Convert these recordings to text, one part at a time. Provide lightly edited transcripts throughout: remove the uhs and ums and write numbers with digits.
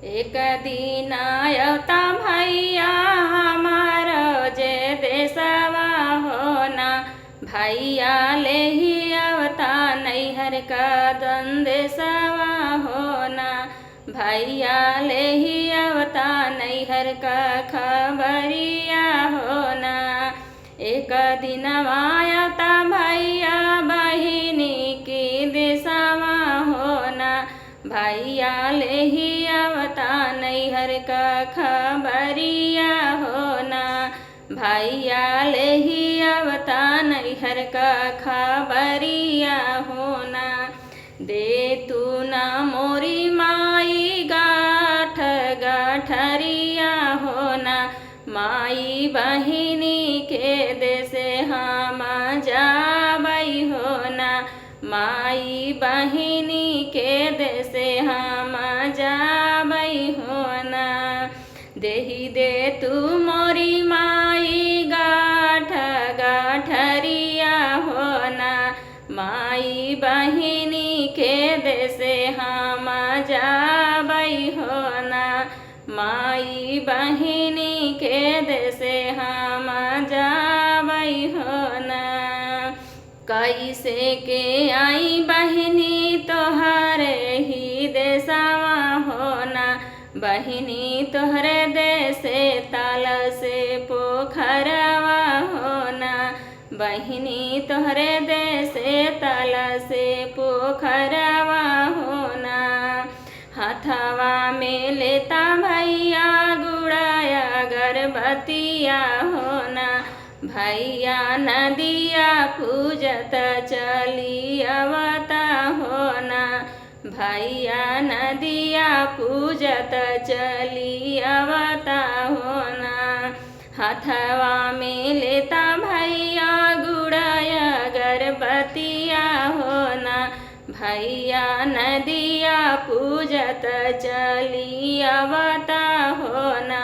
एक दिन आवता भैया हमारो जे देशवा होना, भैया ले ही आवता नैहर का दंदेशवा होना, भैया ले ही आवता नैहर का खबरिया होना। एक दिन आवता भैया बहिनी की देशवा होना, भैया ले ही आवता नैहर का खबरिया होना, भैया ले ही आवता नैहर का खबरिया होना। दे तू ना मोरी माई गाठ गाठरिया होना, माई बहिनी के देसे हम जाबई होना, माई बहिनी के देसे हम जाबई होना। देही दे तू मोरी माई गाठ गाठरिया होना, माई बहिनी के देसे हम जाबई होना, माई बहिनी के देसे हम जाबई होना। कैसे के आई बहिनी तोहरे ही देशवा होना, बहिनी तोहरे देशे ताल से पोखरवा होना, बहिनी तोहरे देशे ताल से पोखरवा होना। हाथवा में लेता भैया गुड़ाया गर्भवतिया होना, भैया नदिया पूजत चली आवता होना, भैया नदिया पूजत चली आवता होना। हाथवा में लेता भैया गुड़ाया गर्भवतिया होना, भैया नदिया पूजत चली आवता होना,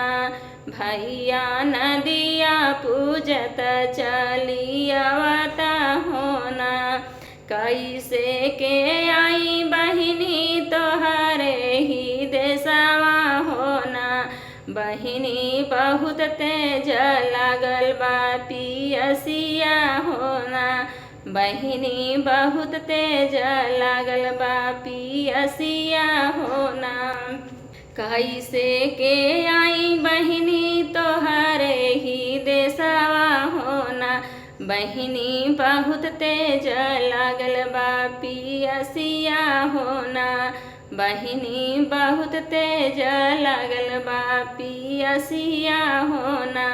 भैया नदिया पूजत चली आवता होना। कैसे के आई बहिनी तोहरे ही देशवा होना, बहिनी बहुत तेज लागल बा पियसिया होना, बहिनी बहुत तेज लागल बा पियसिया होना। कैसे के आई बहिनी तोहरे ही देशवा होना, बहिनी बहुत तेज लागल बा पियसिया होना, बहिनी बहुत तेज लागल बा पियसिया होना।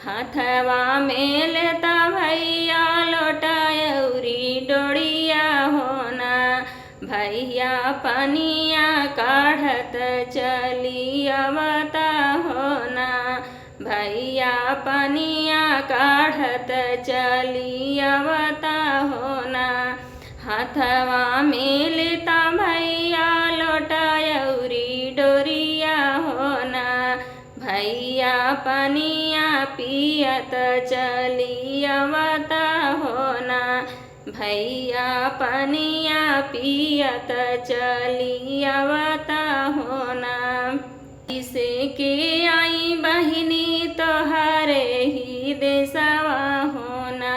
हाथवा में लेता भैया लोटायौरी डोरिया होना, भैया पनिया काढ़त चली आवता होना, भैया पनिया काढ़त चली आवता होना। हाथवा में लेता भैया लोटायौरी डोरिया होना, भैया पनिया पियत चली आवता होना, भैया पनिया पियत चली आवता होना। इसे के आई बहिनी तोहरे ही देशवा होना,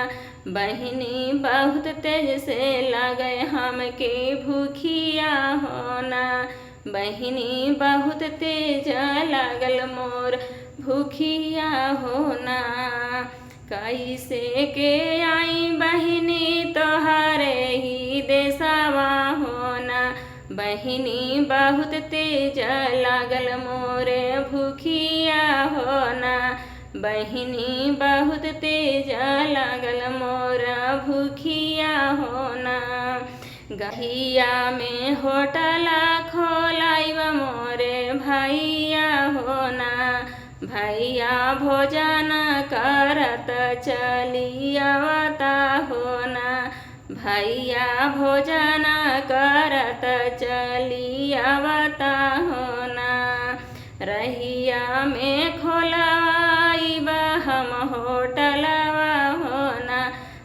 बहिनी बहुत तेज से लगे हमके भूखिया होना, बहिनी बहुत तेज लागल मोर भूखिया होना। कैसे के आई बहिनी तोहरे ही देशवा होना, बहिनी बहुत तेज लागल मोरे भूखिया होना, बहिनी बहुत तेज लागल मोरा भूखिया होना। गहिया में होटल खोलाइब मोरे भैया होना, भैया भोजन करत चली आवता होना, भैया भोजन करत चली आवता होना। रहिया में खोलाइब हम होटलवा होना,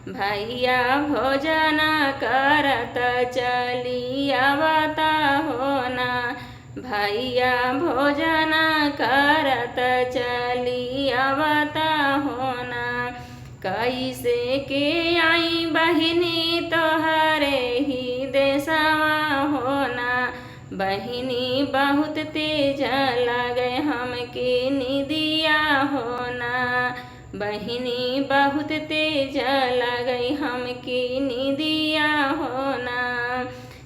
भैया भोजन करत चली आवता होना, भैया भोजन करत चली आवता होना। कैसे के आई बहिनी तोहरे ही देशवा होना। बहिनी बहुत तेज लगे हमके निदिया होना। बहिनी बहुत तेज लगे हमके निदिया होना।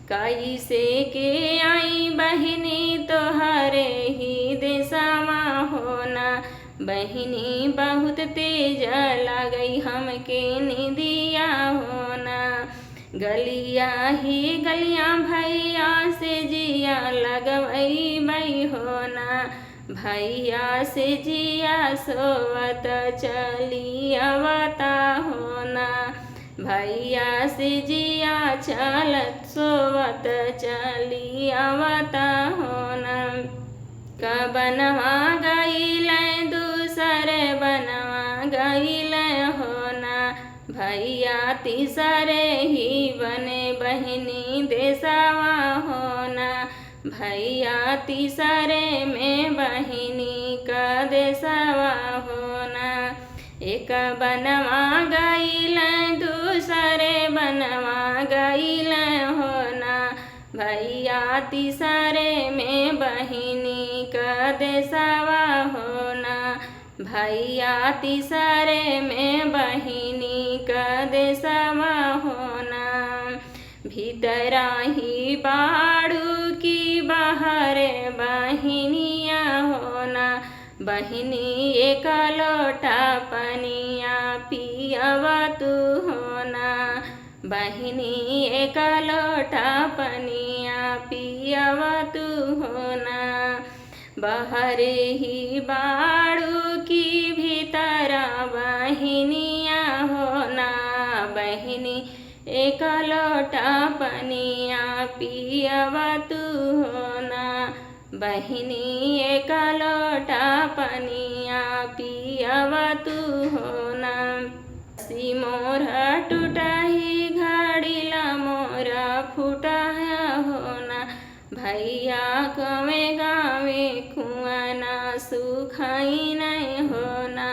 कैसे के आई बहिनी तोहरे ही देशवा होना। बहिनी बहुत तेज लगई हमके निदिया होना। गलिया ही गलिया भैया से जिया लगवई बई होना। भैया से जिया सोवत चली आवता होना। भैया से जिया चलत सोवत चली आवता होना। कबनवा गईल दूसरे बनवा गईल होना। भैया तीसरे ही बने बहिनी देशवा होना। भैया तीसरे में बहिनी का देशवा होना। एक बनवा गईल दूसरे बनवा गईल होना। भैया तीसरे में बहिनी का देशवा होना। भैया तीसरे में बहिनी का देशवा होना। भीतरा ही बाड़ू की बाहरे बहिनिया होना। बहिनी एक लोटा पनिया पियवा तू होना। बहिनी एक लोटा पनिया पियवा तू होना। बहरे ही बाड़ू की भीतरा बहिनिया होना। बहिनी एक लोटा पनिया पियवा तू होना। बहिनी एक लोटा पनिया पियवा तू होना। सी मोरा टूटा ही घड़ीला मोरा फूटा होना। भैया कवे गावे कुआना सुखाई नहीं होना।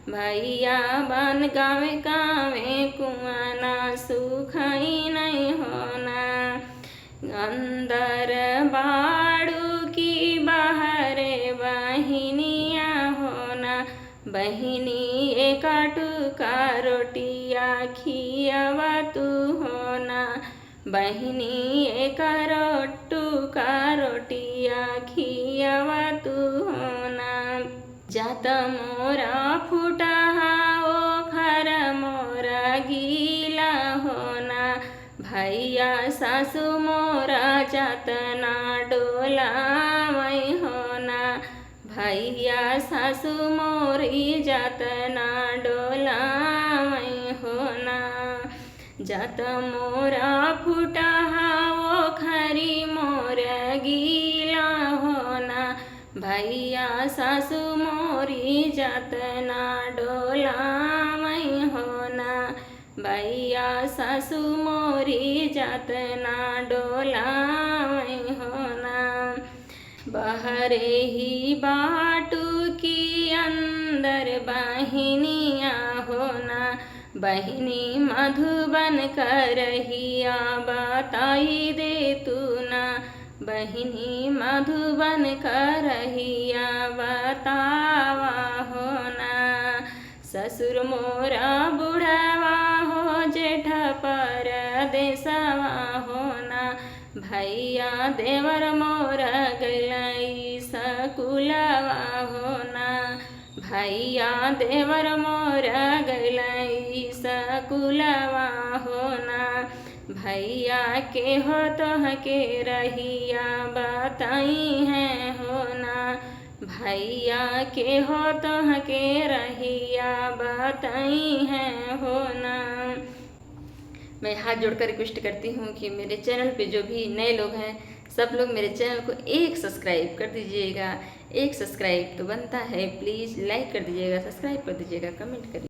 भैया बन गावे गावे कुआना सुखाई नहीं होना। अंदर बाड़ू की बाहरे बहिनिया होना। बहिनी एक टुका रोटिया खियवा तू होना। बहिनी एक टुका रोटिया खियवा तू होना। जात मोरा फूटा ओखर मोरा गीला होना। भैया सासु मोरा जातना डोलावई होना। भैया सासु मोरी जातना डोलावई होना। जात मोरा फूटा ओखरी मोरा गीला होना। भैया सासु मोरी जातना डोलावई होना। भैया सासु मोरी जातना डोलावई होना। बहरे ही बाटू की अंदर बहिनिया होना। बहिनी मधुबन करहिया बताई दे तू ना। बहिनी मधुबन करहिया बतावा होना। ससुर मोरा बुढ़वा हो जेठ पर देशवा होना। भैया देवर मोरा गलई सकुलवा होना। भैया देवर मोरा गलई सकुलवा होना। भैया के हो तोह के रहिया बताई है होना। भैया के हो तोह के रहिया बताई है होना। मैं हाथ जोड़कर रिक्वेस्ट करती हूँ कि मेरे चैनल पे जो भी नए लोग हैं सब लोग मेरे चैनल को एक सब्सक्राइब कर दीजिएगा। एक सब्सक्राइब तो बनता है, प्लीज़ लाइक कर दीजिएगा, सब्सक्राइब कर दीजिएगा, कमेंट करिए।